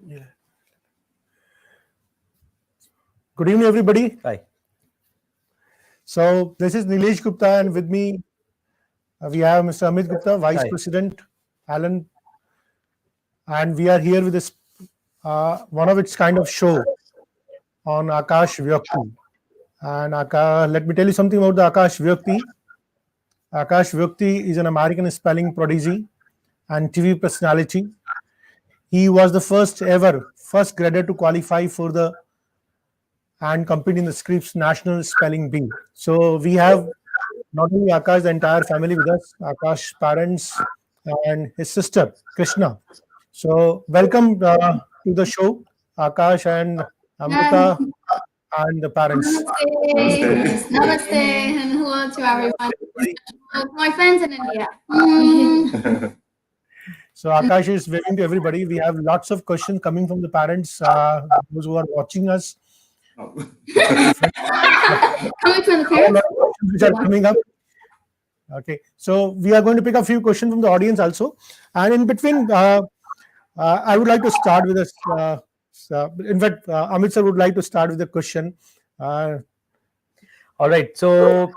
Yeah. Good evening, everybody. Hi. So this is Nilesh Gupta, and with me we have Mr. Amit Gupta, Vice Hi. President, Alan, and we are here with this one of its kind of show on Akash Vukoti. And let me tell you something about the Akash Vukoti. Akash Vukoti is an American spelling prodigy and TV personality. He was the first grader to qualify for the and compete in the Scripps National Spelling Bee. So we have not only Akash, the entire family with us, Akash parents and his sister Krishna. So welcome to the show, Akash and Amrita and the parents. Namaste. Namaste and hello to everyone. My friends in India. So Akash is waving to everybody. We have lots of questions coming from the parents, those who are watching us. Coming from the parents? Which are coming up. Okay, so we are going to pick a few questions from the audience also, and in between, I would like to start with this. In fact, Amit sir would like to start with a question. All right. So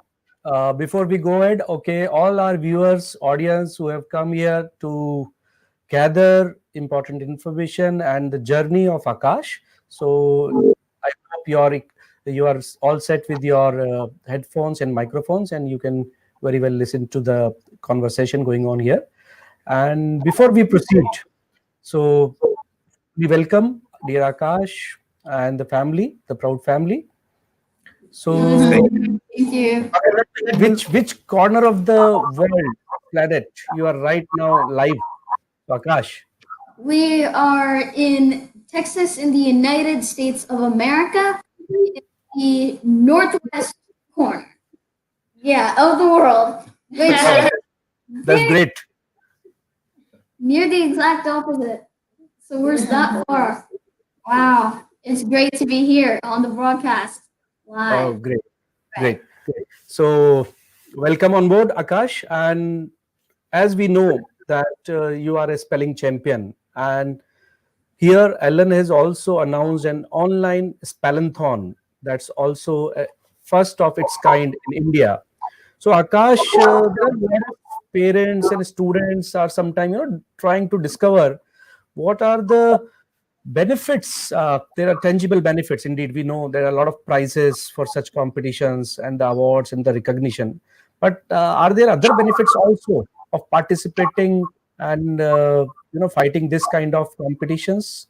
before we go ahead, okay, all our viewers, audience who have come here to gather important information and the journey of Akash. So I hope you are all set with your headphones and microphones, and you can very well listen to the conversation going on here. And before we proceed, so we welcome dear Akash and the family, the proud family. So, Thank you. which corner of the world, planet, you are right now live, Akash? We are in Texas in the United States of America, in the northwest corner. Yeah, of the world. Which That's great. near the exact opposite. So we're that far. Wow. It's great to be here on the broadcast live. Oh, great. So, welcome on board, Akash. And as we know that you are a spelling champion, and here Ellen has also announced an online spellathon that's also a first of its kind in India. So, Akash, there are a lot of parents and students are sometimes trying to discover what are the benefits. There are tangible benefits. Indeed, we know there are a lot of prizes for such competitions and the awards and the recognition. But are there other benefits also of participating and fighting this kind of competitions,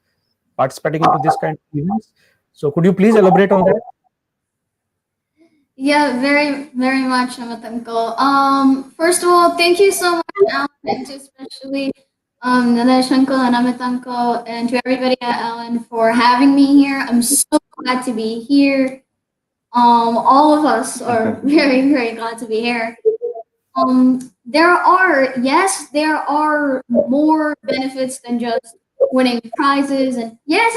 participating into this kind of events? So, could you please elaborate on that? Yeah, very, very much, Namatanko. First of all, thank you so much, Alan, and especially Nilesh Uncle and Namatanko, and to everybody at Alan for having me here. I'm so glad to be here. All of us are very, very glad to be here. There are more benefits than just winning prizes, and yes,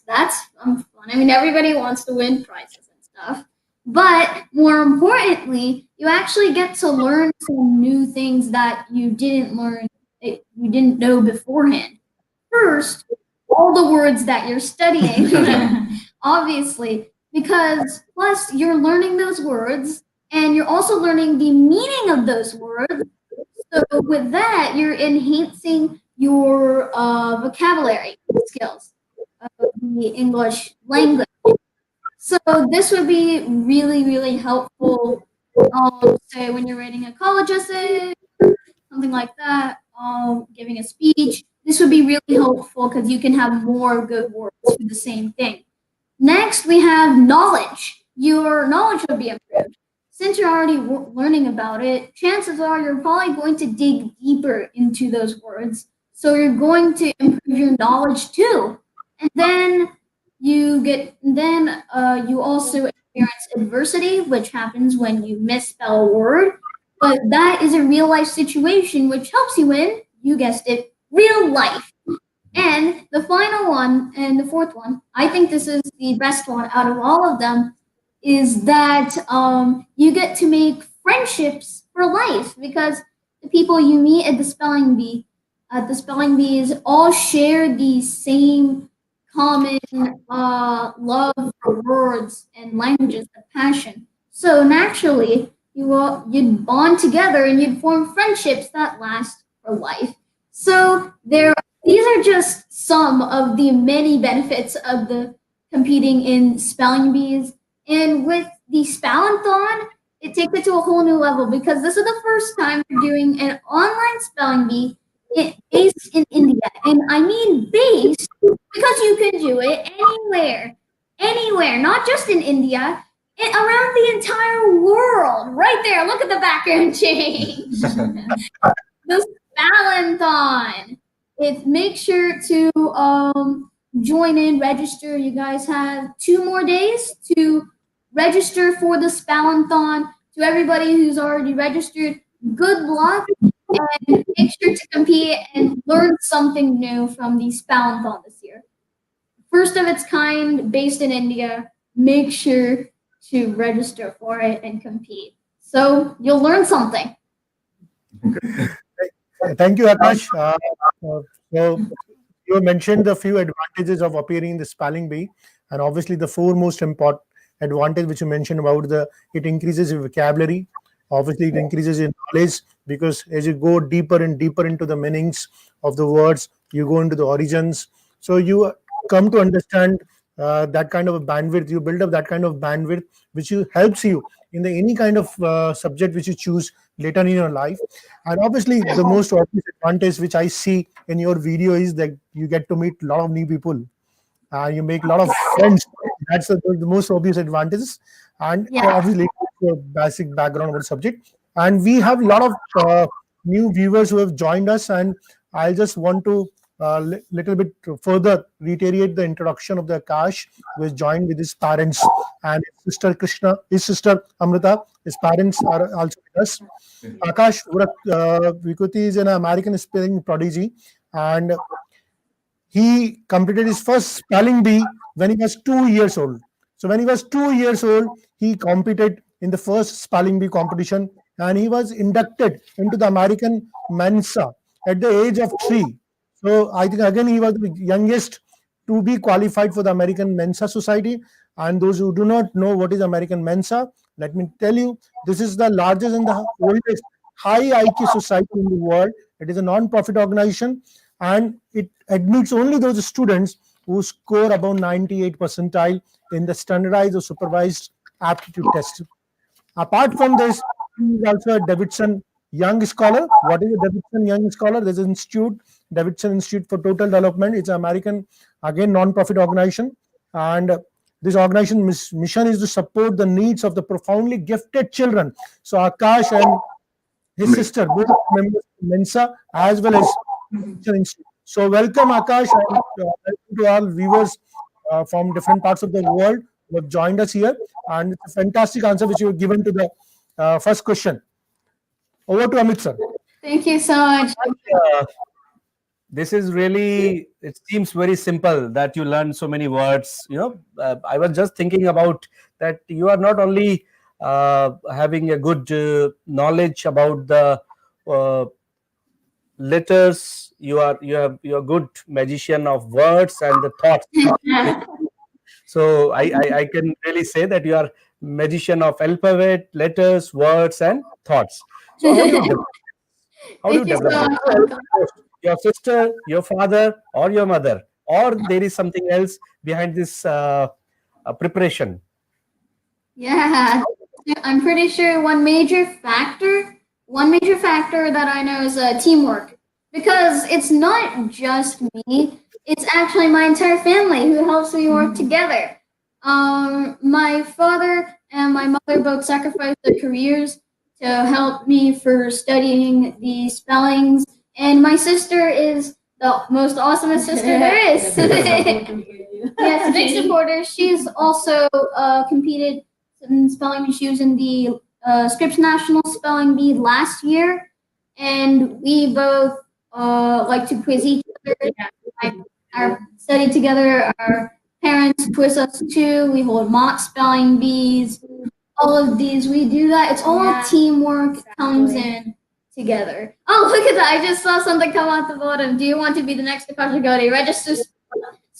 that's fun. I mean, everybody wants to win prizes and stuff. But more importantly, you actually get to learn some new things that you didn't know beforehand. First, all the words that you're studying, obviously, because plus you're learning those words and you're also learning the meaning of those words. So with that, you're enhancing your vocabulary skills of the English language. So this would be really, really helpful, say when you're writing a college essay, something like that, giving a speech. This would be really helpful because you can have more good words for the same thing. Next, we have knowledge. Your knowledge will be improved. Since you're already learning about it, chances are you're probably going to dig deeper into those words. So you're going to improve your knowledge too. And then you also experience adversity, which happens when you misspell a word. But that is a real life situation which helps you in, you guessed it, real life. And the final one, and the fourth one, I think this is the best one out of all of them, is that you get to make friendships for life because the people you meet at the spelling bee at the spelling bees all share the same common love for words and languages, the passion. So naturally, you'd bond together and you'd form friendships that last for life. So these are just some of the many benefits of the competing in spelling bees. And with the Spellinthon, it takes it to a whole new level because this is the first time we're doing an online spelling bee based in India. And I mean based because you can do it anywhere, not just in India, around the entire world. Right there, look at the background change. The Spellinthon. Make sure to join in, register. You guys have 2 more days to register for the Spellinthon. To everybody who's already registered, good luck and make sure to compete and learn something new from the Spellinthon this year. First of its kind, based in India. Make sure to register for it and compete. So you'll learn something. Thank you, Akash. So you mentioned the few advantages of appearing in the spelling bee, and obviously the 4 most important advantage which you mentioned about it increases your vocabulary. Obviously, it increases your knowledge because as you go deeper and deeper into the meanings of the words, you go into the origins. So you come to understand that kind of a bandwidth. You build up that kind of bandwidth, which helps you in any kind of subject which you choose later in your life. And obviously, the most obvious advantage which I see in your video is that you get to meet a lot of new people. You make a lot of friends. That's the most obvious advantages. And obviously, a basic background about the subject. And we have a lot of new viewers who have joined us. And I just want to little bit further reiterate the introduction of the Akash, who is joined with his parents and his sister Krishna, his sister Amrita. His parents are also with us. Akash Vukoti is an American spelling prodigy, and he completed his first spelling bee when he was 2 years old. So when he was 2 years old, he competed in the first spelling bee competition, and he was inducted into the American Mensa at the age of 3. So I think again he was the youngest to be qualified for the American Mensa Society. And those who do not know what is American Mensa, let me tell you, this is the largest and the oldest high IQ society in the world. It is a non-profit organization, and it admits only those students who score above 98 percentile in the standardized or supervised aptitude test. Apart from this, he is also a Davidson Young Scholar. What is a Davidson Young Scholar? There's an institute, Davidson Institute for Total Development. It's an American, again, non-profit organization. And this organization mission is to support the needs of the profoundly gifted children. So Akash and his sister, both members of Mensa as well as Institute. So welcome, Akash, and welcome to all viewers from different parts of the world who have joined us here. And it's a fantastic answer which you have given to the first question. Over to Amit, sir. Thank you so much. This is really, it seems very simple that you learn so many words. I was just thinking about that you are not only having a good knowledge about the letters, you're a good magician of words and the thoughts. So I can really say that you are magician of alphabet, letters, words, and thoughts. So how do you develop your sister, your father, or your mother, or there is something else behind this preparation? Yeah, I'm pretty sure one major factor that I know is teamwork, because it's not just me, it's actually my entire family who helps me work together. My father and my mother both sacrificed their careers to help me for studying the spellings, and my sister is the most awesomest sister there is. Yes, big supporter. She's also competed in spelling bee. She was in the Scripps National Spelling Bee last year, and we both like to quiz each other. Our study together. Our parents quiz us too. We hold mock spelling bees. All of these, we do that. It's all teamwork comes in. together. Oh, look at that. I just saw something come out the bottom. Do you want to be the next Akash Vukoti? Register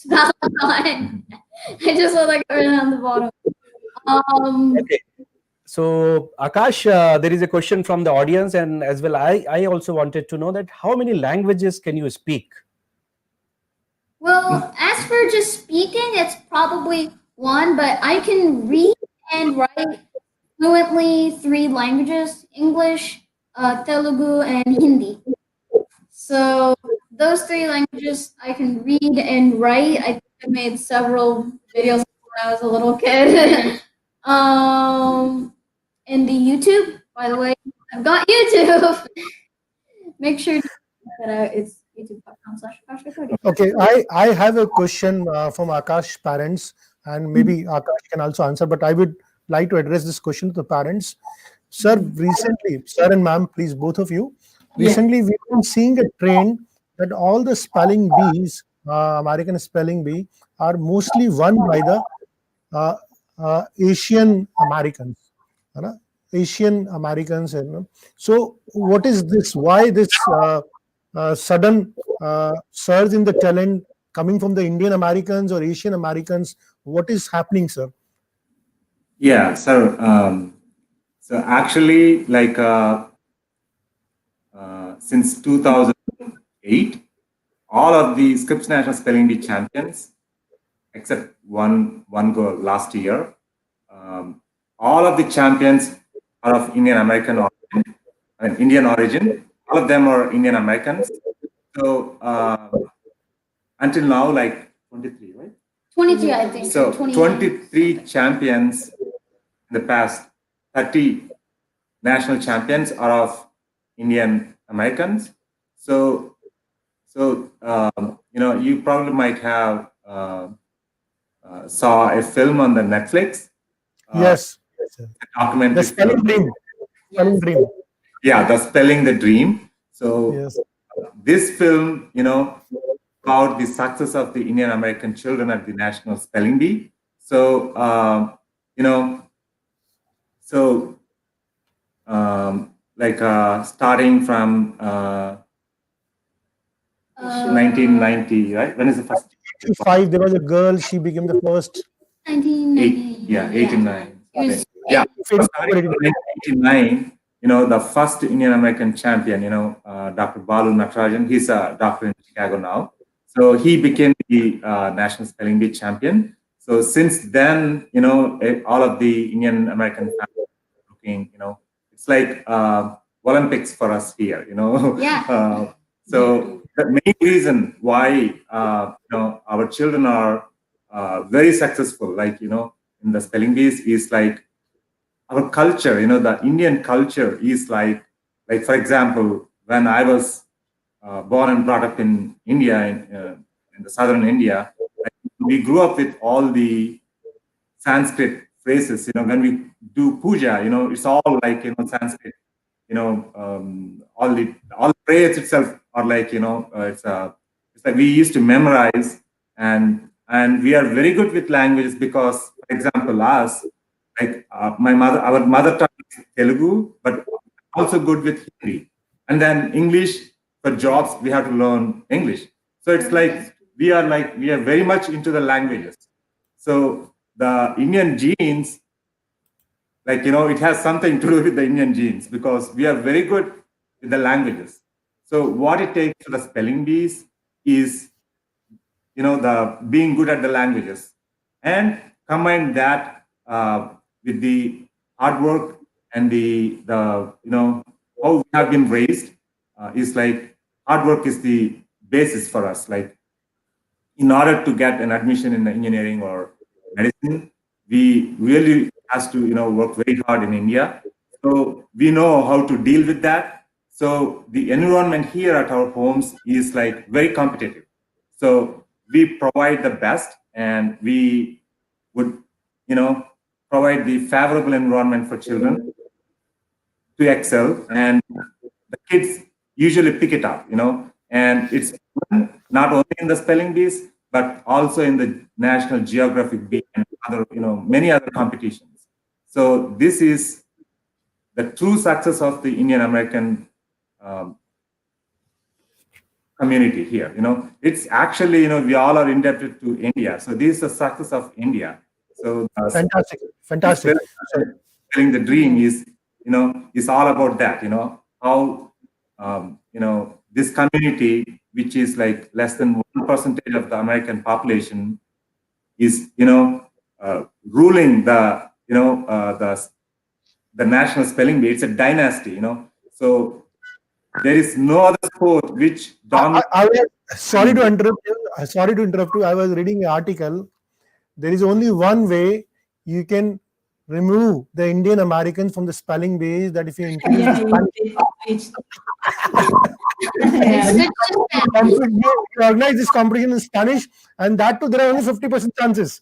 Valentine. I just saw that written on the bottom. Okay. So Akash, there is a question from the audience, and as well, I also wanted to know that how many languages can you speak? Well, as for just speaking, it's probably one, but I can read and write fluently 3 languages: English, Telugu, and Hindi. So those 3 languages I can read and write. I think I made several videos when I was a little kid. In the YouTube, by the way, I've got YouTube. Make sure to check that out. It's youtube.com/AkashVukoti. Okay, I have a question from Akash parents, and maybe Akash can also answer, but I would like to address this question to the parents. Sir, recently, sir and ma'am, please, both of you, recently we've been seeing a trend that all the spelling bees, American spelling bee, are mostly won by the Asian Americans. है ना? Asian Americans. So, what is this? Why this sudden surge in the talent coming from the Indian Americans or Asian Americans? What is happening, sir? Yeah, so actually, like since 2008, all of the Scripps National Spelling Bee champions, except one girl last year, all of the champions are of Indian American origin, Indian origin. All of them are Indian Americans. So until now, like 23, right? 23, I think. So 23 champions in the past, 30 national champions are of Indian Americans. So you probably might have saw a film on the Netflix. Yes. Documentary. The spelling dream. Spelling dream. Yeah, the Spelling the Dream. So yes. This film, about the success of the Indian American children at the National Spelling Bee. So, starting from 1990, right? When is the first? 85, there was a girl, she became the first. 89. Yeah. Yeah, starting from 1989, the first Indian American champion, Dr. Balu Natarajan, he's a doctor in Chicago now. So he became the National Spelling Bee champion. So since then, all of the Indian American families are looking, it's like Olympics for us here, Yeah. So the main reason why, our children are very successful, like, in the spelling bees is like our culture, the Indian culture is like for example, when I was born and brought up in India, in the southern India, we grew up with all the Sanskrit phrases. When we do puja, it's all like Sanskrit. All the prayers itself are like it's like we used to memorize, and we are very good with languages because, for example, us, like our mother tongue is Telugu, but also good with Hindi, and then English. For jobs, we have to learn English. So it's like we are very much into the languages. So the Indian genes, it has something to do with the Indian genes because we are very good with the languages. So what it takes for the spelling bees is, the being good at the languages, and combine that with the hard work and the how we have been raised is like hard work is the basis for us. Like, in order to get an admission in engineering or medicine, we really has to work very hard in India. So we know how to deal with that. So the environment here at our homes is like very competitive. So we provide the best, and we would provide the favorable environment for children to excel, and the kids usually pick it up, and it's not only in the spelling bees, but also in the National Geographic Bee and other, many other competitions. So this is the true success of the Indian American community here. It's actually, we all are indebted to India. So this is the success of India. So Fantastic, fantastic. the dream is, is all about that. How, this community, which is like less than 1% of the American population, is, ruling the, the National Spelling Bee. It's a dynasty. So there is no other sport which dominates. Sorry to interrupt you. Sorry to interrupt you. I was reading an article. There is only one way you can remove the Indian Americans from the spelling bee, is that if you introduce the Spanish. You organize this competition in Spanish, and that too, there are only 50% chances.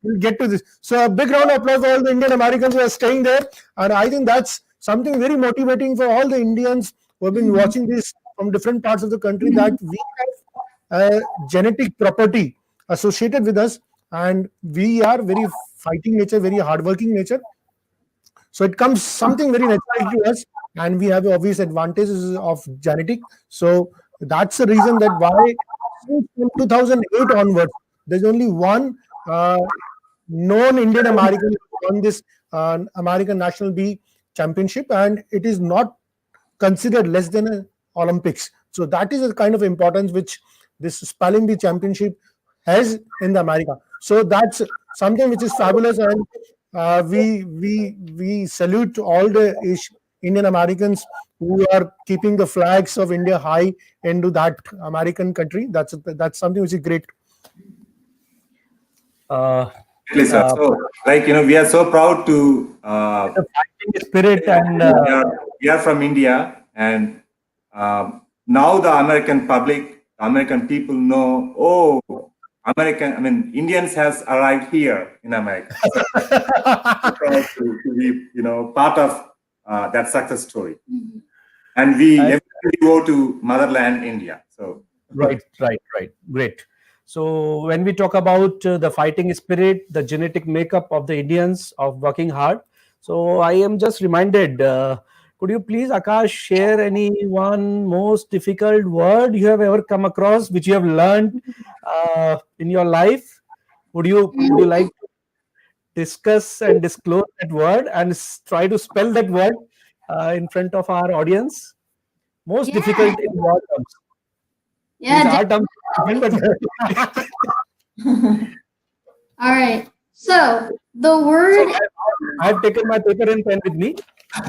We'll get to this. So a big round of applause for all the Indian Americans who are staying there. And I think that's something very motivating for all the Indians who have been watching this from different parts of the country, that we have a genetic property associated with us, and we are very fighting nature, very hardworking nature. So it comes something very natural to us, and we have obvious advantages of genetic. So that's the reason that why from 2008 onwards, there's only one known Indian American won this American National Bee Championship, and it is not considered less than an Olympics. So that is the kind of importance which this Spelling Bee Championship has in the America. So that's something which is fabulous, and we salute all the Indian Americans who are keeping the flags of India high into that American country. That's something which is great. So, we are so proud to the fighting spirit, and we are from India, and now the American people know, oh, Indians has arrived here in America. So, proud to be, part of that success story. Mm-hmm. And we go to motherland India. So right, great. So when we talk about the fighting spirit, the genetic makeup of the Indians of working hard, so I am just reminded, could you please, Akash, share any one most difficult word you have ever come across, which you have learned in your life? Would you like to discuss and disclose that word and try to spell that word in front of our audience? Most difficult in word terms. Yeah. All right. So the word. So I've taken my paper and pen with me.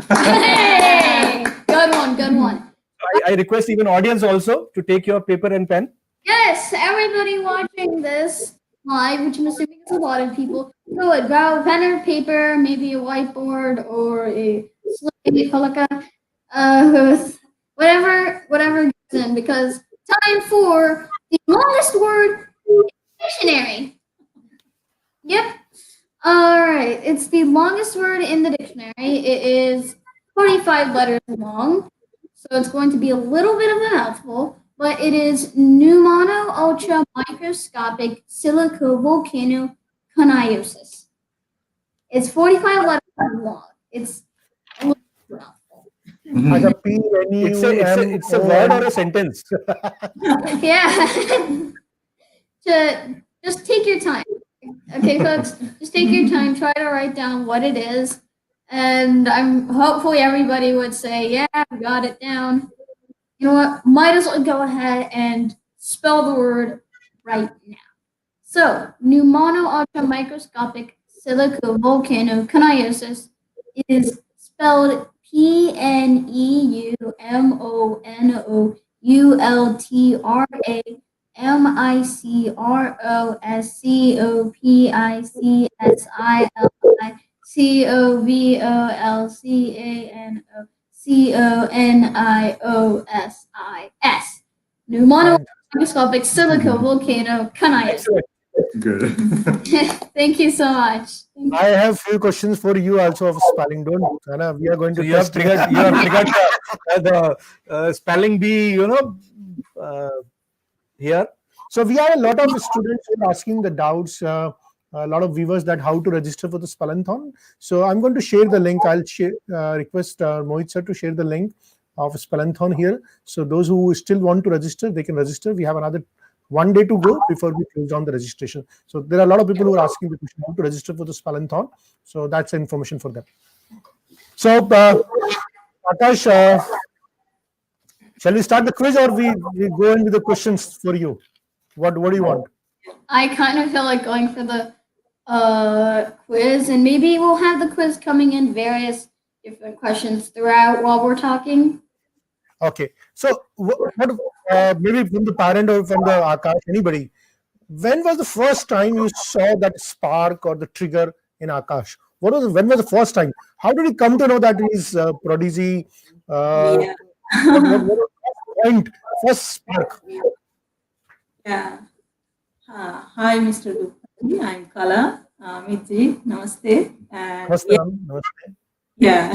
Hey, good one. I request even audience also to take your paper and pen. Yes, everybody watching this live, which I'm assuming is a lot of people, go ahead, grab a pen or paper, maybe a whiteboard or a slate, whatever gets in, because time for the longest word in the dictionary. Yep. All right. It's the longest word in the dictionary. It is 45 letters long, so it's going to be a little bit of a mouthful, but it is pneumono ultra microscopic silicovolcanoconiosis. It's 45 letters long. It's a little mouthful. It's a word or a sentence? Yeah. Just take your time. Okay, folks, just take your time. Try to write down what it is. And hopefully everybody would say, yeah, I got it down. You know what? Might as well go ahead and spell the word right now. So, pneumono ultramicroscopic silicovolcanoconiosis is spelled PNEUMONOULTRAMICROSCOPIC pneumono-microscopic silicovolcanoconiosis. good. Thank you so much. I have few questions for you also of spelling. Don't Anna, we are going to you have triggered the spelling bee, here. So we have a lot of students who are asking the doubts. a lot of viewers that how to register for the Spellathon. So I'm going to share the link. I'll request Mohit sir to share the link of Spellathon here. So those who still want to register, they can register. We have another 1 day to go before we close down the registration. So there are a lot of people who are asking the question how to register for the Spellathon. So that's information for them. So Akash, shall we start the quiz, or we go in with the questions for you? What do you want? I kind of feel like going for the quiz, and maybe we'll have the quiz coming in various different questions throughout while we're talking. Okay. So what maybe from the parent or from the Akash, anybody, when was the first time you saw that spark or the trigger in Akash? When was the first time? How did you come to know that he's Prodigy? Yeah. What was the point? First spark. Yeah. Hi, Mr. Vukoti. I'm Kala. Mitji, namaste. And Namaste, ma'am. Namaste. yeah.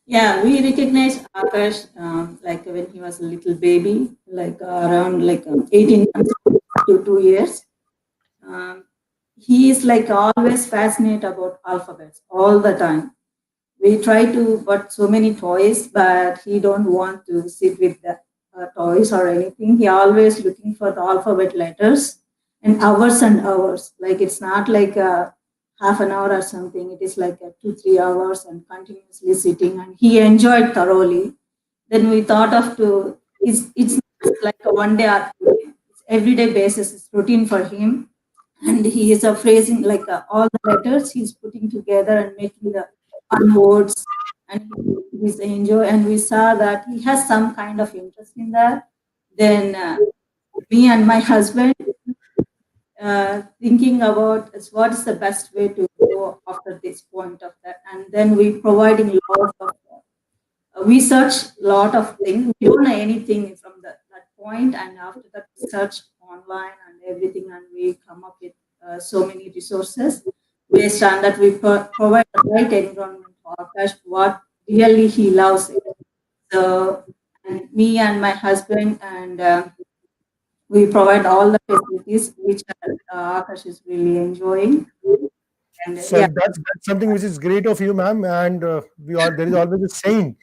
Yeah, we recognized Akash like when he was a little baby, like around 18 months to 2 years. He is like always fascinated about alphabets all the time. We try to put so many toys, but he don't want to sit with the toys or anything. He always looking for the alphabet letters and hours. Like it's not like half an hour or something. It is like 2-3 hours and continuously sitting, and he enjoyed thoroughly. Then we thought of to it's like a 1 day or 2 day. It's everyday basis. It's routine for him, and he is phrasing like all the letters he's putting together and making the fun words, and he's enjoy. And we saw that he has some kind of interest in that. Then me and my husband thinking about what is the best way to go after this point of that, and then we providing lot of we search lot of things. We don't know anything from that point, and after that we search online and everything, and we come up with so many resources. Based on that, we provide the right environment for Akash, what really he loves it. So, and me and my husband, and we provide all the facilities which Akash is really enjoying. And So yeah, that's something which is great of you, ma'am. And there is always a saying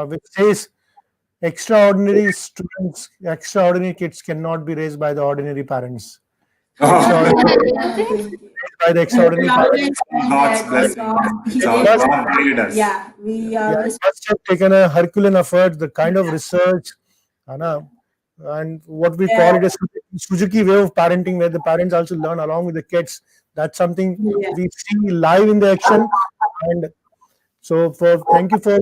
which says, extraordinary students, extraordinary kids cannot be raised by the ordinary parents. Extraordinary by the extraordinary parents. God's blessing. God guided us. yeah, we Yeah, are. it must have taken a Herculean effort, the kind of research, and what we call it as Suzuki way of parenting, where the parents also learn along with the kids. That's something we see live in the action. And so, thank you for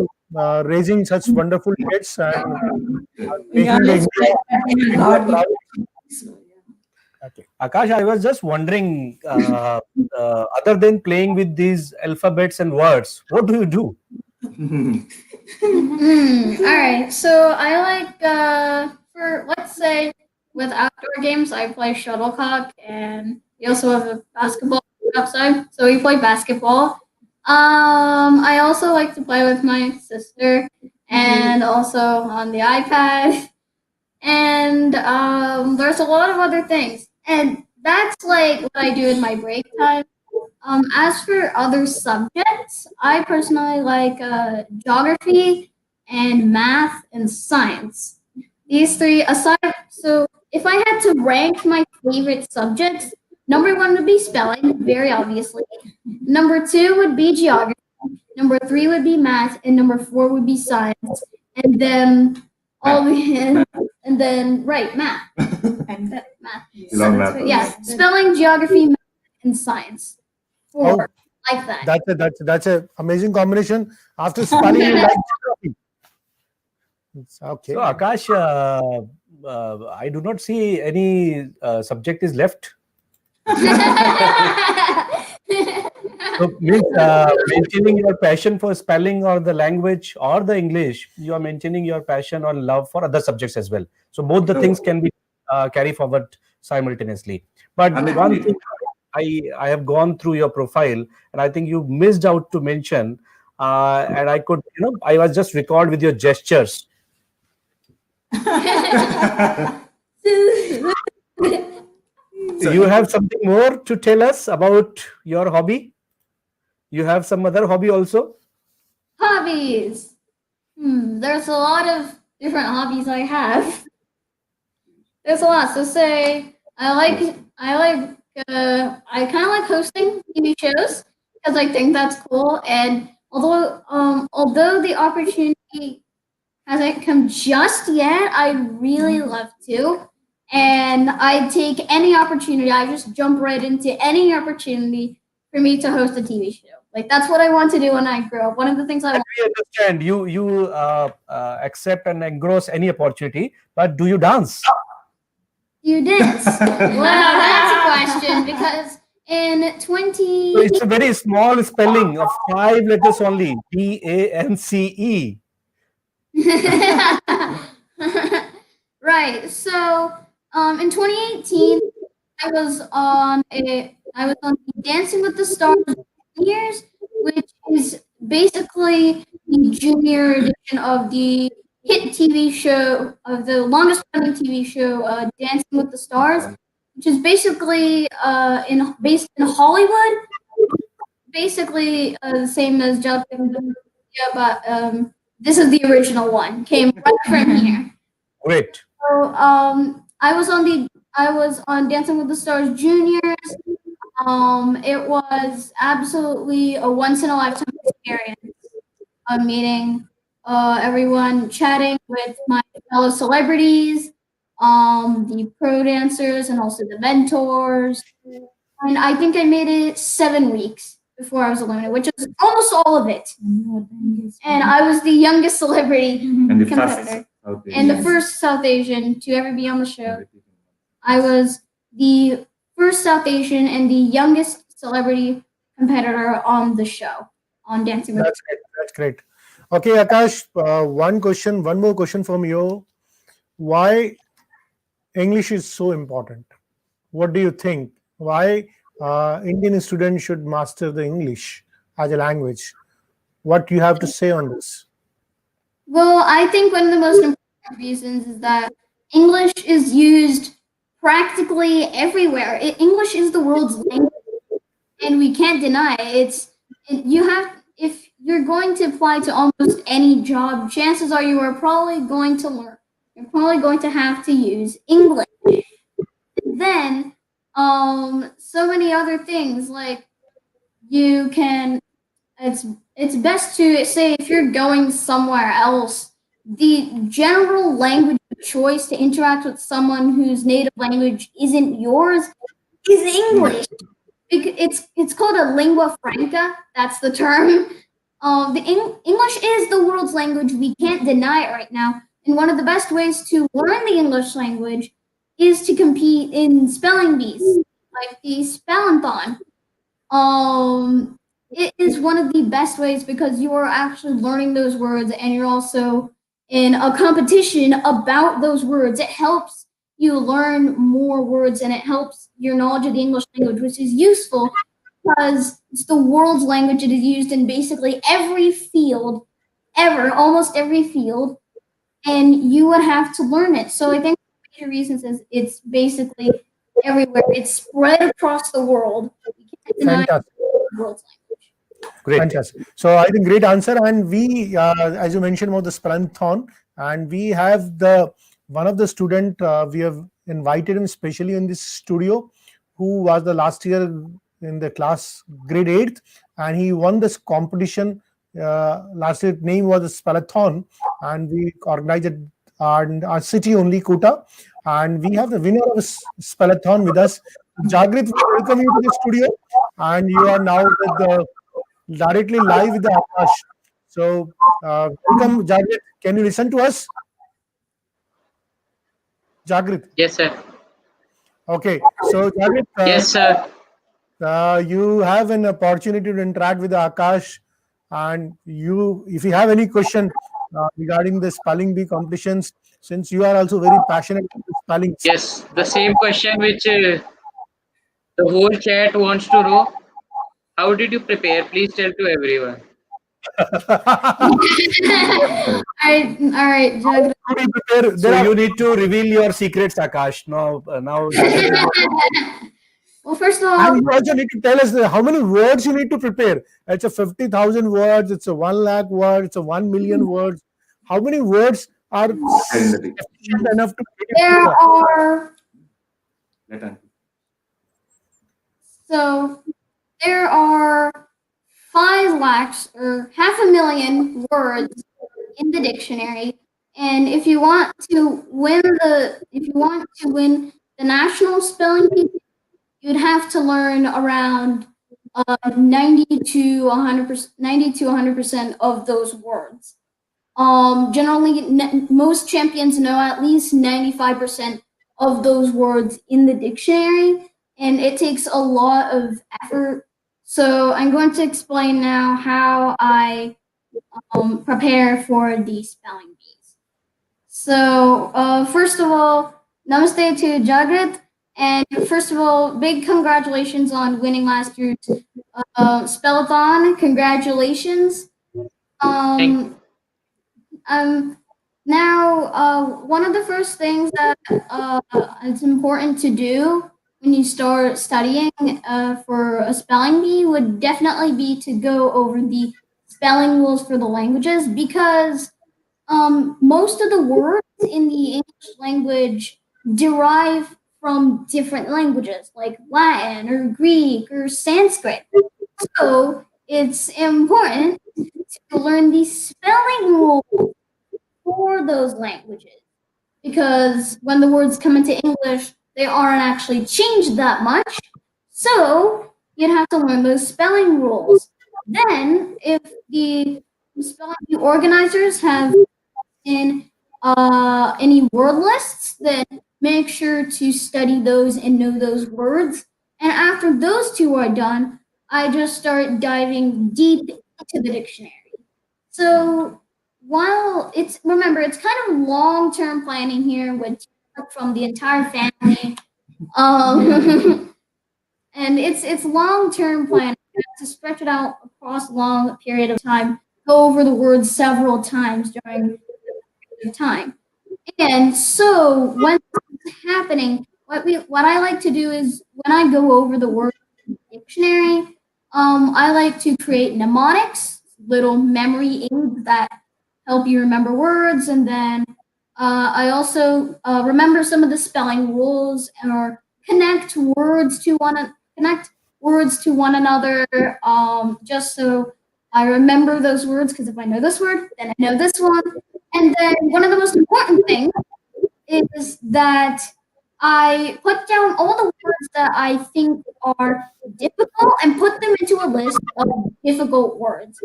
raising such wonderful kids and We making the always India God proud. so, yeah. Okay. Akash, I was just wondering, other than playing with these alphabets and words, what do you do? All right. So I like for let's say with outdoor games, I play shuttlecock, and we also have a basketball outside, so we play basketball. I also like to play with my sister, and also on the iPad. And there's a lot of other things, and that's like what I do in my break time. As for other subjects, I personally like geography and math and science. These three, aside, so if I had to rank my favorite subjects, number one would be spelling, very obviously. Number two would be geography. Number three would be math, and number four would be science. And then and then math. And Math. Love math. Yeah, spelling, geography, math, and science. Oh, Four, like that. that's a amazing combination. After spelling, you like geography. It's okay. So, Akash, I do not see any subject is left. So, means maintaining your passion for spelling or the language or the English, you are maintaining your passion or love for other subjects as well. So, both the things can be carry forward simultaneously. But one thing I have gone through your profile, and I think you missed out to mention, and I could, I was just recalled with your gestures. You have something more to tell us about your hobby? You have some other hobby also? Hobbies. There's a lot of different hobbies I have. There's a lot. So say I kind of like hosting TV shows because I think that's cool. And although the opportunity hasn't come just yet, I really love to. And I take any opportunity. I just jump right into any opportunity for me to host a TV show. Like that's what I want to do when I grow up. One of the things I want. We understand you accept and engross any opportunity, but do you dance? You dance. Well, that's a question because in 20. So it's a very small spelling of 5 letters only. DANCE. Right. So, in 2018, I was on Dancing with the Stars Juniors, which is basically the junior edition of the hit TV show of the longest running TV show, Dancing with the Stars, which is basically based in Hollywood. Basically the same as Jalapeno, but this is the original one. Came right from here. Great. So I was on Dancing with the Stars Juniors. It was absolutely a once in a lifetime experience. Meeting everyone, chatting with my fellow celebrities, the pro dancers, and also the mentors. And I think I made it 7 weeks before I was eliminated, which is almost all of it. And I was the youngest celebrity And the competitor. first And the first South Asian to ever be on the show. I was the first South Asian and the youngest celebrity competitor on the show, on Dancing with. That's great. Okay, Akash, one more question from you. Why English is so important? What do you think? Why Indian students should master the English as a language? What you have to say on this? Well, I think one of the most important reasons is that English is used practically everywhere. English is the world's language, and we can't deny it. If you're going to apply to almost any job, chances are you are probably going to learn. You're probably going to have to use English. Then, so many other things like you can. It's best to say if you're going somewhere else, the general language of choice to interact with someone whose native language isn't yours is English. It's called a lingua franca. That's the term. English is the world's language. We can't deny it right now. And one of the best ways to learn the English language is to compete in spelling bees, like the Spellinthon. It is one of the best ways because you are actually learning those words and you're also in a competition about those words. It helps you learn more words and it helps your knowledge of the English language, which is useful because it's the world's language. It is used in basically every field ever, almost every field, and you would have to learn it. So I think the major reasons is it's basically everywhere. It's spread across the world. You can't deny the world's language. Great. Fantastic. So I think great answer. And we, as you mentioned about the Spellinthon, and we have one of the student we have invited him specially in this studio, who was the last year in the class grade 8th, and he won this competition. Last year name was the Spellathon, and we organized it in our city only, Kota, and we have the winner of the Spellathon with us. Jagrit, we welcome you to the studio, and you are now with the directly live with the Akash. So, welcome, Jagrit. Can you listen to us? Jagrit. Yes, sir. Okay. So, Jagrit, Yes, sir. you have an opportunity to interact with the Akash, and if you have any question regarding the spelling bee competitions, since you are also very passionate about spelling. Yes, the same question which the whole chat wants to know. How did you prepare? Please tell to everyone. All right, Jagrat. So you need to reveal your secrets, Akash. Now. Well, first of And all, you also need to tell us how many words you need to prepare. It's a 50,000 words, it's a 1 lakh words, it's a 1 million words. How many words are in the dictionary. sufficient enough to make it there clear? are Let us- so there are 5 lakhs or 500,000 words in the dictionary, and if you want to win the national spelling bee, you'd have to learn around 90 to 100% of those words. Generally, most champions know at least 95% of those words in the dictionary, and it takes a lot of effort. So I'm going to explain now how I prepare for the spelling bees. So first of all, namaste to Jagrat, and first of all, big congratulations on winning last year's Spellathon. Congratulations. Thank you. Now, one of the first things that it's important to do when you start studying for a spelling bee would definitely be to go over the spelling rules for the languages, because most of the words in the English language derive from different languages like Latin or Greek or Sanskrit. So it's important to learn the spelling rules for those languages, because when the words come into English, they aren't actually changed that much. So you'd have to learn those spelling rules. Then, if the spelling bee organizers have in any word lists, then make sure to study those and know those words. And after those two are done, I just start diving deep into the dictionary. So while it's kind of long-term planning here with help from the entire family, and it's long-term planning. You have to stretch it out across a long period of time, go over the words several times during the time. And so when it's happening, what I like to do is when I go over the word dictionary, I like to create mnemonics, little memory aids that help you remember words, and then I also remember some of the spelling rules or connect words to one another, just so I remember those words. Because if I know this word, then I know this one. And then one of the most important things is that I put down all the words that I think are difficult and put them into a list of difficult words.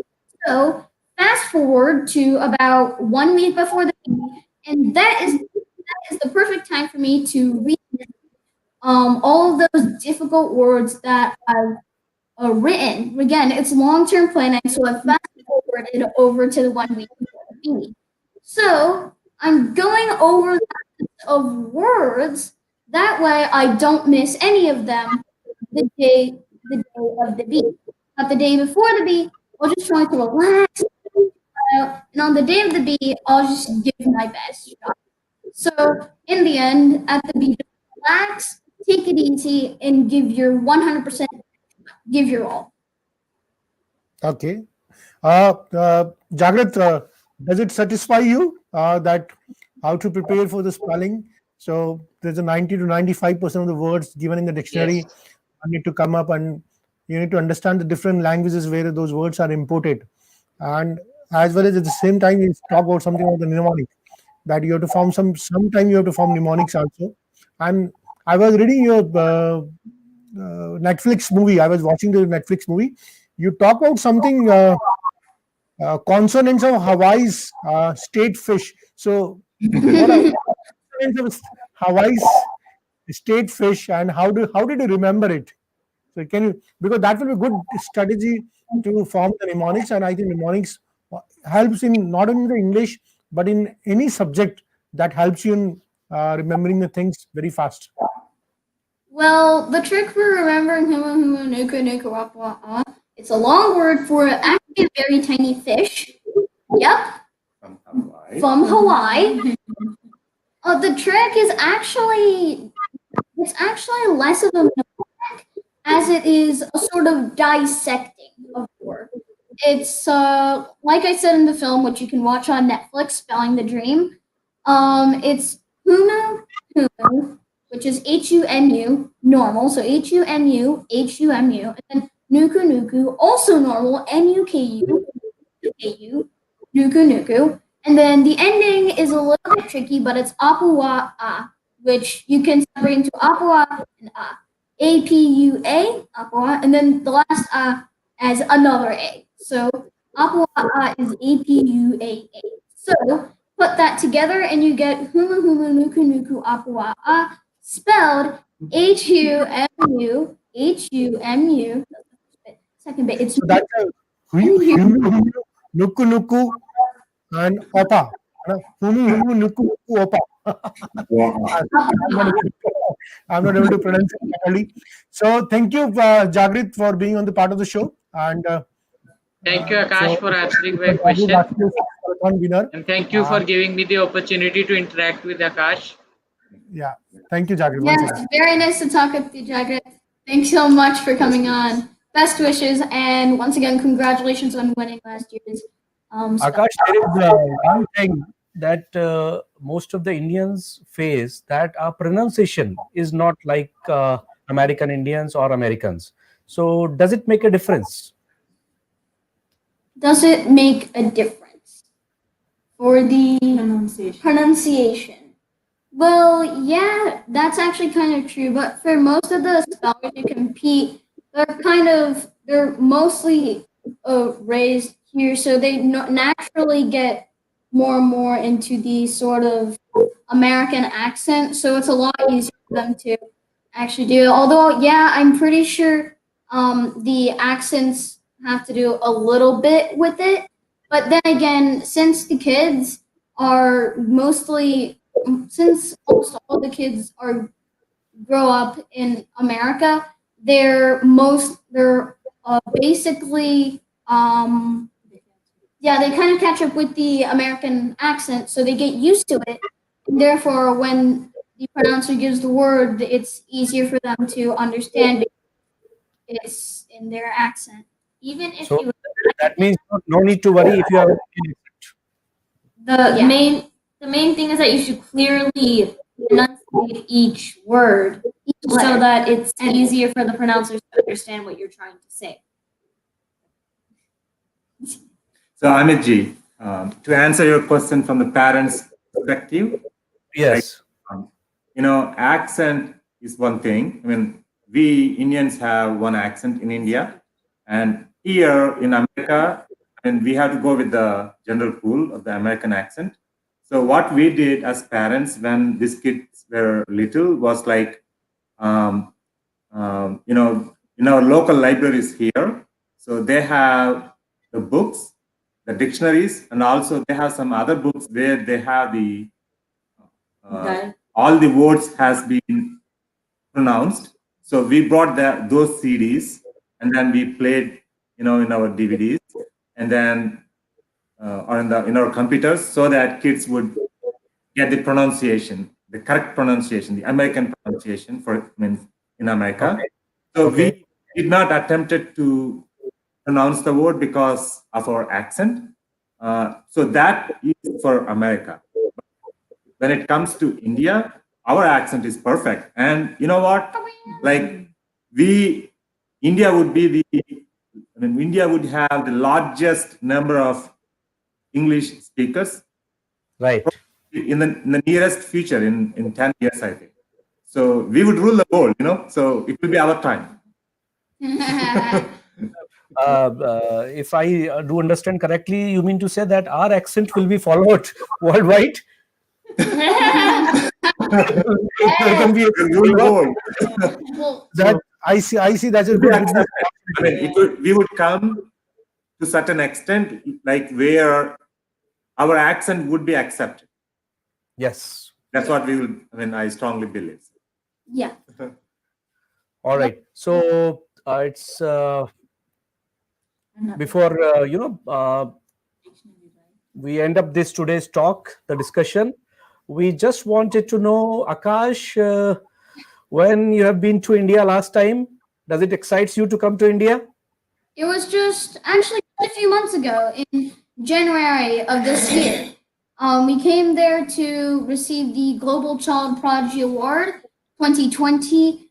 So fast forward to about 1 week before the meeting, and that is the perfect time for me to read all of those difficult words that I've written. Again, it's long-term planning, so I fast forwarded over to the 1 week before the meeting. So I'm going over the list of words. That way, I don't miss any of them the day of the bee. But the day before the bee, I'll just try to relax. And on the day of the bee, I'll just give my best shot. So in the end, at the bee, relax, take it easy, and give your 100%. Give your all. Okay. Jagrat, does it satisfy you that how to prepare for the spelling? So there's a 90 to 95% of the words given in the dictionary Yes. need to come up, and you need to understand the different languages where those words are imported. And as well as at the same time, you talk about something about the mnemonic, that you have to form sometime you have to form mnemonics also. And I was reading your Netflix movie. I was watching the Netflix movie. You talk about something consonants of Hawaii's state fish. So, what are consonants of Hawaii's state fish, and how did you remember it? So, can you, because that will be a good strategy to form the mnemonics, and I think mnemonics helps in not only the English but in any subject, that helps you in remembering the things very fast. Well, the trick for remembering it's a long word for actually a very tiny fish. Yep, From Hawaii. from Hawaii. The trick is actually less of a mnemonic as it is a sort of dissecting of the word. It's like I said in the film, which you can watch on Netflix, Spelling the Dream. It's Hunu Hunu, which is HUNU, normal, so HUNU, HUMU, and then Nuku Nuku, also normal, NUKU, KU, Nuku Nuku. And then the ending is a little bit tricky, but it's Apua A, which you can separate into Apua and A. APUA, Apua, and then the last A as another A. So Apua A is APUAA. So put that together and you get Hulu Hulu Nuku Nuku Apua A, spelled HUMU, HUMU. Second bit, it's So that's a nuku nuku and opa. Hunu hunu nuku nuku opa. Wow. I'm not able to pronounce it properly. So thank you, Jagrit, for being on the part of the show. And Thank you, Akash, for answering my Jagrit question. Rathore, winner. And thank you for giving me the opportunity to interact with Akash. Yeah, thank you, Jagrit. Once yes, again. very nice to talk with you, Jagrit. Thanks so much for coming on. Best wishes, and once again, congratulations on winning last year's. Akash, there is one thing that most of the Indians face, that our pronunciation is not like American Indians or Americans. So does it make a difference? Does it make a difference for the Pronunciation. pronunciation? Well, yeah, that's actually kind of true. But for most of the spellers who compete, they're mostly raised here, so they naturally get more and more into the sort of American accent. So it's a lot easier for them to actually do it. Although, yeah, I'm pretty sure the accents have to do a little bit with it. But then again, since the kids are mostly, since almost all the kids are grow up in America, they're basically yeah, they kind of catch up with the American accent, so they get used to it. And therefore, when the pronouncer gives the word, it's easier for them to understand because it's in their accent. Even if So you that means no need to worry if you have The Yeah. main thing is that you should clearly enunciate each word so letter. that it's easier for the pronouncers to understand what you're trying to say. So Amitji, to answer your question from the parents' perspective, yes. Accent is one thing. I mean, we Indians have one accent in India, and here in America, and we have to go with the general pool of the American accent. So what we did as parents when these kids were little was like, in our local libraries here, so they have the books, the dictionaries, and also they have some other books where they have the all the words has been pronounced. So we brought those CDs and then we played, in our DVDs and then or in our computers, so that kids would get the pronunciation, the correct pronunciation, the American pronunciation in America. Okay. So Okay. we did not attempted to pronounce the word because of our accent. So that is for America. When it comes to India, our accent is perfect. And you know what? Like India would be India would have the largest number of English speakers Right. in the nearest future in 10 years, I think. So we would rule the world, so it will be our time. If I do understand correctly, you mean to say that our accent will be followed worldwide? There can be We'll rule the world. that I see that's a good business. I mean, we would come to certain extent, like where our accent would be accepted. Yes. That's what we will. I strongly believe. Yeah. All right. So it's before we end up this today's talk, the discussion. We just wanted to know, Akash, when you have been to India last time, Does it excites you to come to India? It was just actually a few months ago in January of this year. We came there to receive the Global Child Prodigy Award 2020.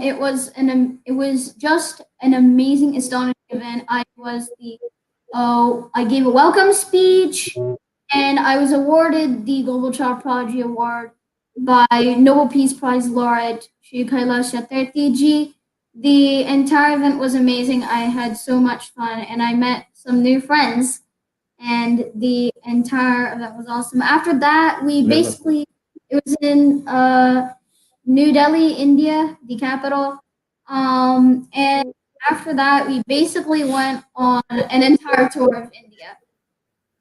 It was just an amazing, astonishing event. I gave a welcome speech, and I was awarded the Global Child Prodigy Award by Nobel Peace Prize laureate Shri Kailash Satyarthi. The entire event was amazing. I had so much fun, and I met some new friends, and the entire event was awesome. After that, it was in New Delhi, India, the capital. And after that, we basically went on an entire tour of India,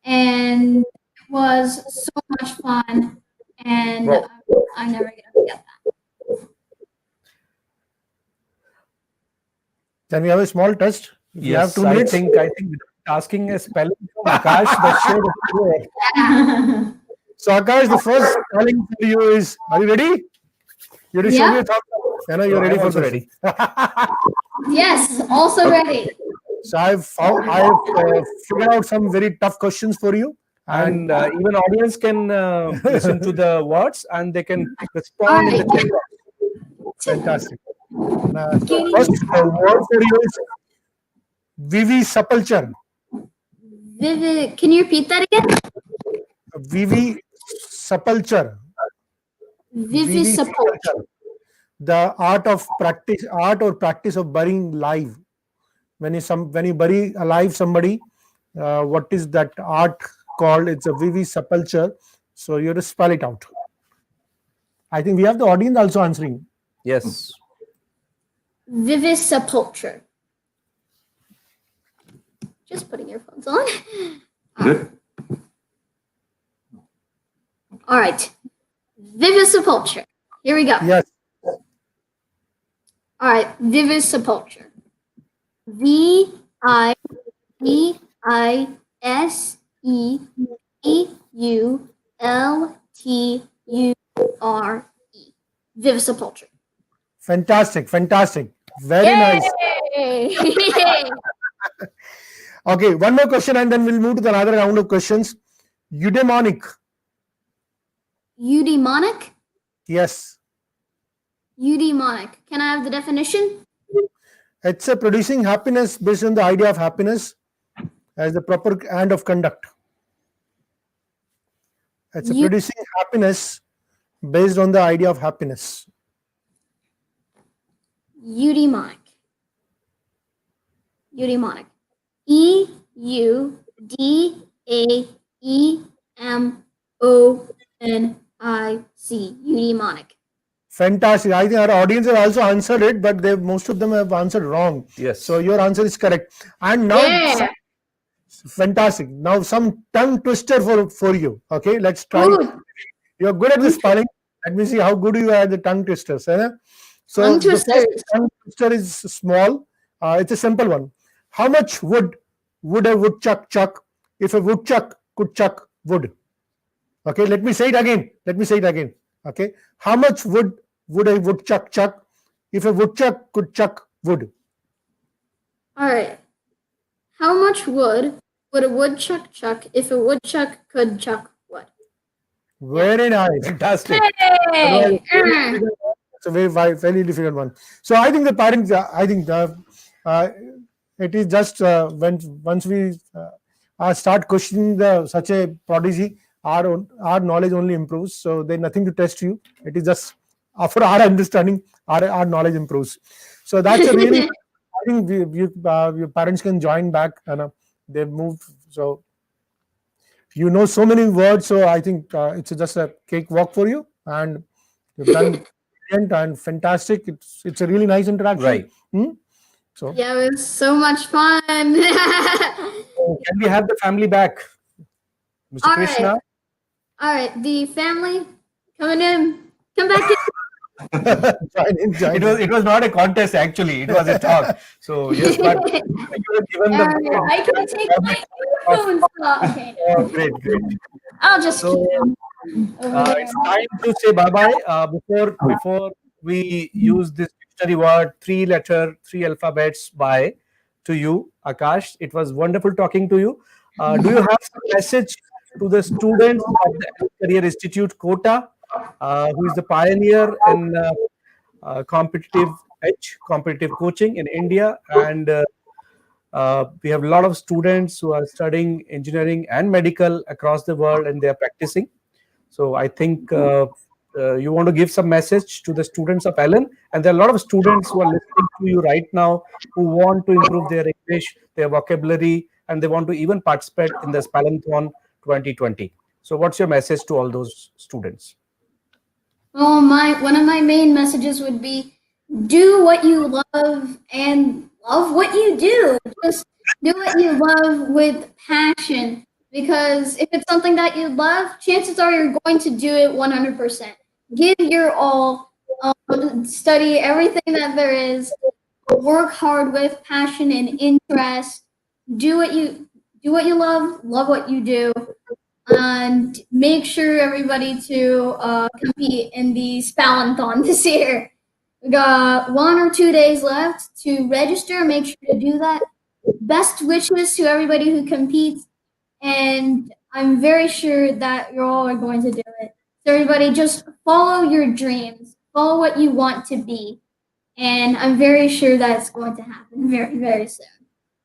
and it was so much fun, and Wow. I'm never gonna forget that. Can we have a small test? If you have Yes, 2 I minutes. think without asking a spelling from Akash, the show doesn't go. So Akash, the first challenge for you is: are you ready? You ready? Show Yeah. me your thumbs up. I know you're No, ready I'm for also this. ready. Yes, also ready. So I've figured out some very tough questions for you, And even audience can listen to the words and they can respond in the Alright. chat box. fantastic. So first word for you is Vivi Sapulchar. Vivid, can you repeat that again? Vivi Sapulchar. Vivid support. The art or practice of burying live. When you bury alive somebody, what is that art called? It's a Vivi Sapulchar. So you have to spell it out. I think we have the audience also answering. Yes. Vivid sepulture. Just putting earphones on. Good. All right. Vivid sepulture. Here we go. Yes. All right. Vivid sepulture. VIVISEPULTURE. Vivid sepulture. Fantastic. Very nice. Yay! Okay, one more question and then we'll move to the another round of questions. Eudaimonic. Eudaimonic? Yes. Eudaimonic. Can I have the definition? It's a producing happiness based on the idea of happiness as the proper end of conduct. It's a producing happiness based on the idea of happiness. Eudaimonic. Eudaimonic. EUDAEMONIC. Eudaimonic. Fantastic. I think our audience have also answered it, but most of them have answered wrong. Yes. So your answer is correct. And now, fantastic. Now some tongue twister for you. Okay, let's try. Good. You're good at the spelling. Let me see how good you are at the tongue twisters. So Tongue the first twisters. tongue twister is small. It's a simple one. How much wood would a woodchuck chuck if a woodchuck could chuck wood? Okay, let me say it again. Okay, how much wood would a woodchuck chuck if a woodchuck could chuck wood? All right. How much wood would a woodchuck chuck if a woodchuck could chuck wood? Very nice. Fantastic. Hey! It's a very difficult one. So I think the parents, it is just once we start questioning such a prodigy, our knowledge only improves. So there's nothing to test you. It is just for our understanding, our knowledge improves. So that's a really. I think your parents can join back, and they've moved. So you know so many words. So I think it's just a cakewalk for you, and you've done brilliant and fantastic. It's a really nice interaction. Right. So Yeah, it was so much fun. Can we have the family back? Mr. All Krishna? right. All right, the family coming in. Come back in. join in. It was not a contest actually. It was a talk. So yes, but you were given the. I can take my earphones off. Okay. Oh, great. I'll just So, keep them over there. It's time to say bye bye. Before we use this dictionary word, 3 letter, 3 alphabets by to you, Akash. It was wonderful talking to you. Do you have some message to the students of the Career Institute Kota, who is the pioneer in competitive edge, competitive coaching in India? And we have a lot of students who are studying engineering and medical across the world, and they are practicing. So I think you want to give some message to the students of Ellen, and there are a lot of students who are listening to you right now who want to improve their English, their vocabulary, and they want to even participate in the Spellinthon 2020. So what's your message to all those students? Well, one of my main messages would be do what you love and love what you do. Just do what you love with passion, because if it's something that you love, chances are you're going to do it 100%. Give your all, study everything that there is, work hard with passion and interest. Do what you love what you do, and make sure everybody to compete in the Spellinthon this year. We got 1 or 2 days left to register. Make sure to do that. Best wishes to everybody who competes, and I'm very sure that you all are going to do it. So everybody, just follow your dreams, follow what you want to be, and I'm very sure that it's going to happen very, very soon.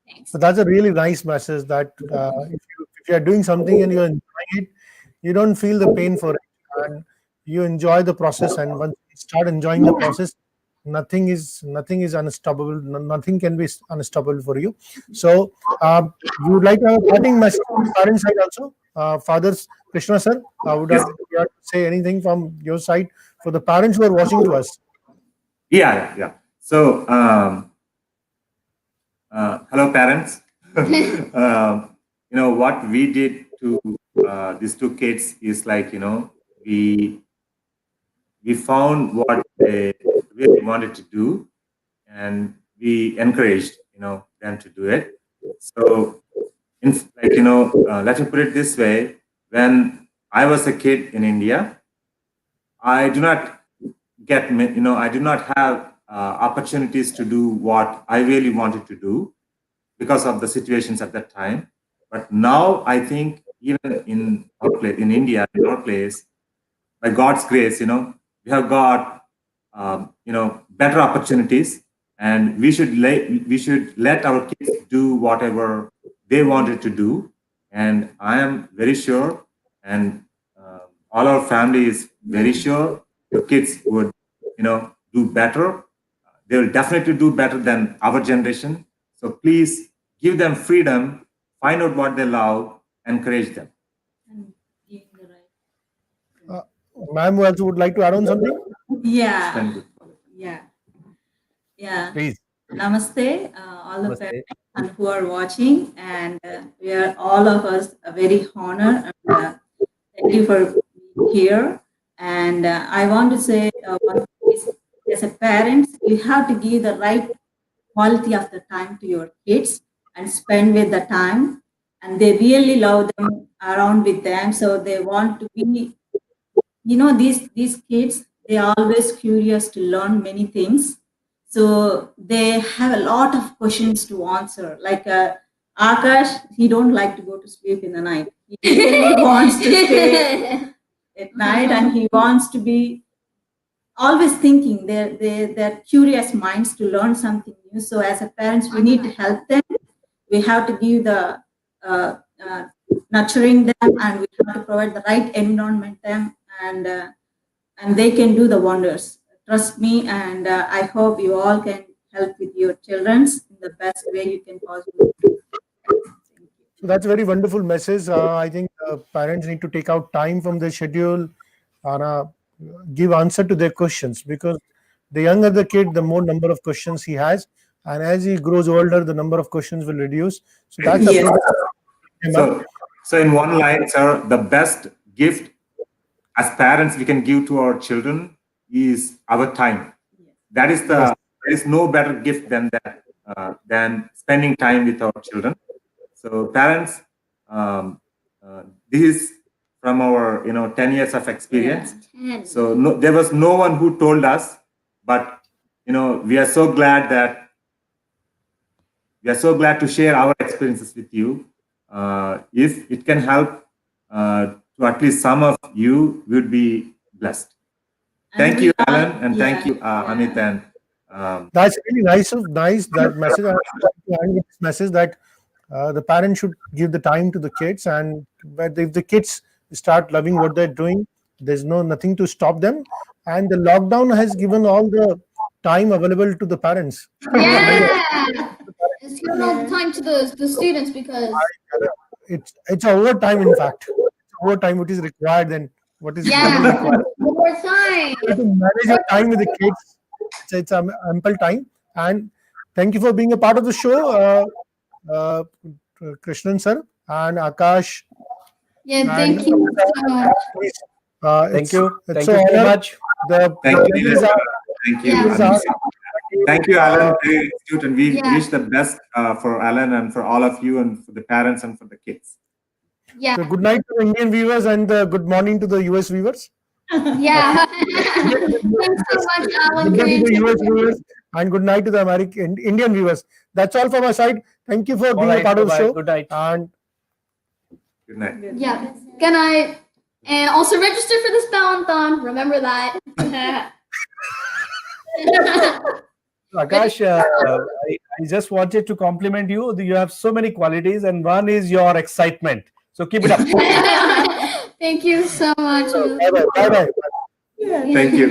Thanks. So that's a really nice message that if you are doing something and you're enjoying it, you don't feel the pain for it, and you enjoy the process. And once you start enjoying the process, nothing is unstoppable. Nothing can be unstoppable for you. So you would like to have a parting message from the parent side also, fathers. Krishna sir, would Yes. you like to say anything from your side for the parents who are watching to us? Yeah. So, hello, parents. What we did to these two kids is like, we found what they really wanted to do, and we encouraged, them to do it. So, let me put it this way: when I was a kid in India, I do not I do not have opportunities to do what I really wanted to do because of the situations at that time. But now I think even in our place, in India, in our place, by God's grace, we have got better opportunities, and we should let our kids do whatever they wanted to do. And I am very sure, and all our family is very sure, your kids would do better. They will definitely do better than our generation. So please give them freedom, find out what they love, encourage them. Ma'am, who also would like to add on something? Yeah, Spend good quality. yeah. Please. Namaste, all the Namaste. parents and who are watching, and we are all of us very honored, and thank you for being here. And I want to say one thing is, as a parent, you have to give the right quality of the time to your kids and spend with the time, and they really love them around with them, so they want to be, these kids, they are always curious to learn many things, so they have a lot of questions to answer, like Akash, he don't like to go to sleep in the night, he really wants to stay at night, and he wants to be always thinking. They're curious minds to learn something new. So as a parents, we need to help them. We have to give the nurturing them, and we have to provide the right environment them, and they can do the wonders. Trust me, and I hope you all can help with your childrens in the best way you can possibly. So that's a very wonderful message. I think parents need to take out time from their schedule and give answer to their questions, because the younger the kid, the more number of questions he has, and as he grows older, the number of questions will reduce. So that's Yes. So in one line, sir, the best gift as parents we can give to our children is our time. That is there is no better gift than that, than spending time with our children. So parents, this is from our 10 years of experience. Yeah. So there was no one who told us, but we are so glad to share our experiences with you. If it can help to at least some of you, would be blessed. Thank you, Alan, and thank you, Amit, and That's really nice that message. I want to this message that the parents should give the time to the kids, and but if the kids start loving what they're doing, there's nothing to stop them. And the lockdown has given all the time available to the parents. Yeah. It's given all the time to the students because It's overtime, in fact. It's overtime what is required than what is really yeah, required. more time. To manage your time with the kids, it's ample time. And thank you for being a part of the show, Krishnan sir and Akash. Yeah, And thank you so much. Thank you. Thank so you so honor. much. The thank you, pleasure is ours. thank you, Yeah. Amit. Thank you, Alan. Very astute, and we Yeah. wish the best for Alan and for all of you, and for the parents and for the kids. Yeah, So good night to the Indian viewers and good morning to the US viewers. yeah. Thanks so much, Alan, Good for day to the your US viewers and good night to the Indian viewers. That's all from my side. Thank you for All being a right, part of the bye-bye. show. Good night. And Good night. Yeah. Good night. And also register for the Spelling-thon. Remember that. Akash, I just wanted to compliment you. You have so many qualities, and one is your excitement. So keep it up. Thank you so much. bye bye. Thank you.